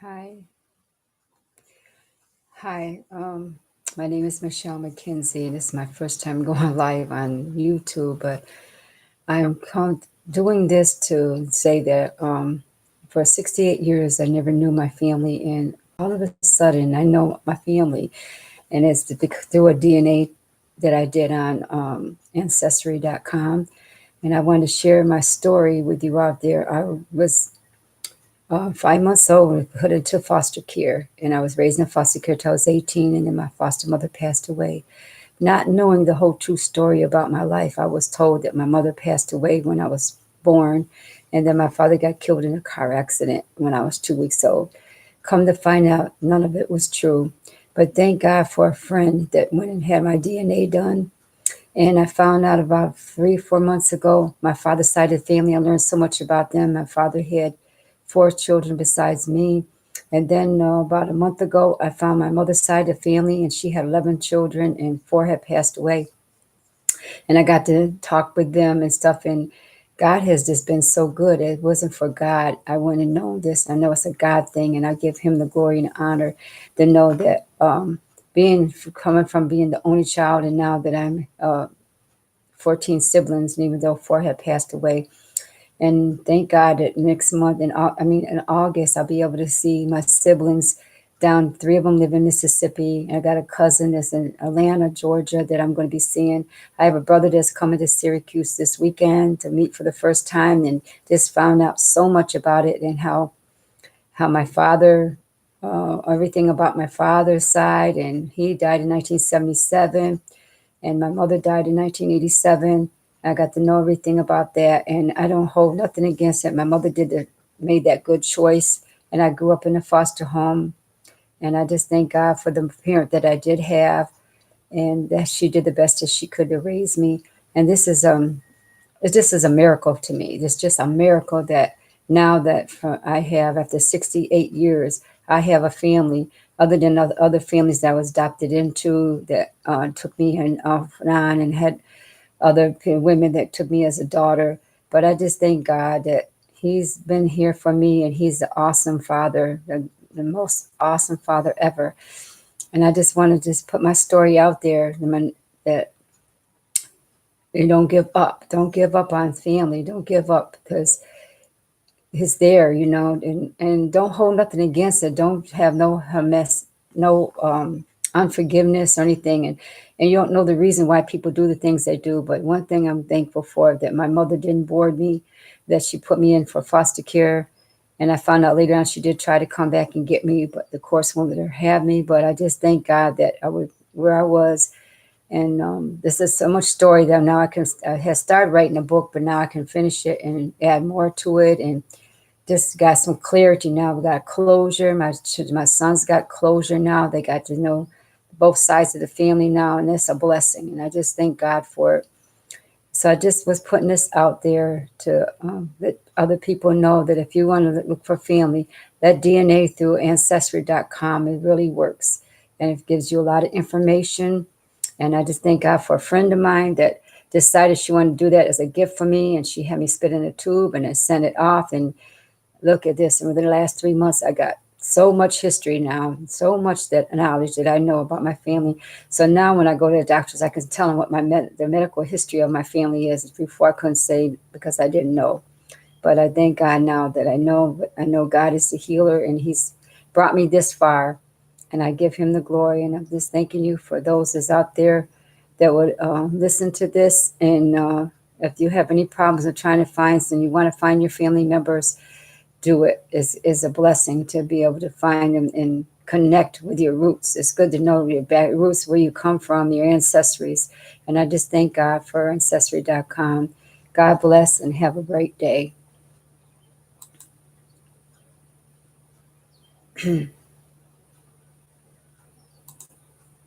Hi. Hi. My name is Michelle McKenzie. This is my first time going live on YouTube, but doing this to say that for 68 years, I never knew my family, and all of a sudden, I know my family, and it's through a DNA that I did on Ancestry.com, and I wanted to share my story with you out there. I was 5 months old, put into foster care, and I was raised in foster care till I was 18, and then my foster mother passed away. Not knowing the whole true story about my life, I was told that my mother passed away when I was born, and then my father got killed in a car accident when I was 2 weeks old. Come to find out, none of it was true. But thank God for a friend that went and had my DNA done. And I found out about 3, 4 months ago, my father's side of the family, I learned so much about them. My father had 4 children besides me. And then about a month ago, I found my mother's side of the family, and she had 11 children, and 4 had passed away. And I got to talk with them and stuff. And God has just been so good. It wasn't for God, I wouldn't have known this. I know it's a God thing, and I give Him the glory and honor to know that coming from being the only child, and now that I'm 14 siblings, and even though 4 had passed away. And thank God that next month, in August, I'll be able to see my siblings down. 3 of them live in Mississippi. And I got a cousin that's in Atlanta, Georgia, that I'm going to be seeing. I have a brother that's coming to Syracuse this weekend to meet for the first time, and just found out so much about it, and how my father, everything about my father's side, and he died in 1977, and my mother died in 1987. I got to know everything about that, and I don't hold nothing against it. My mother made that good choice, and I grew up in a foster home, and I just thank God for the parent that I did have, and that she did the best that she could to raise me. And this is a miracle to me. It's just a miracle that now that I have, after 68 years, I have a family other than other families that I was adopted into, that took me in off and on, and had other women that took me as a daughter. But I just thank God that He's been here for me, and He's the awesome Father, the most awesome Father ever. And I just want to just put my story out there, that you don't give up. Don't give up on family. Don't give up, because He's there, and don't hold nothing against it. Don't have no mess, no unforgiveness or anything. And you don't know the reason why people do the things they do. But one thing I'm thankful for, that my mother didn't board me, that she put me in for foster care. And I found out later on she did try to come back and get me, but the course won't let her have me. But I just thank God that I was where I was. And this is so much story that now I had started writing a book, but now I can finish it and add more to it, and just got some clarity now. We got closure. My sons got closure now. They got to know both sides of the family now, and it's a blessing. And I just thank God for it. So I just was putting this out there to let other people know that if you want to look for family, that DNA through Ancestry.com, it really works. And it gives you a lot of information. And I just thank God for a friend of mine that decided she wanted to do that as a gift for me. And she had me spit in a tube and then send it off. And look at this. And within the last 3 months, I got so much history now, so much that knowledge that I know about my family. So now when I go to the doctors, I can tell them what the medical history of my family is. Before I couldn't say, because I didn't know. But I thank God now that I know. I know God is the healer, and He's brought me this far, and I give Him the glory. And I'm just thanking you for those that's out there that would listen to this. And if you have any problems with trying to find, and you want to find your family members, do it. Is a blessing to be able to find them and connect with your roots. It's good to know your back roots, where you come from, your ancestries. And I just thank God for Ancestry.com. God bless, and have a great day.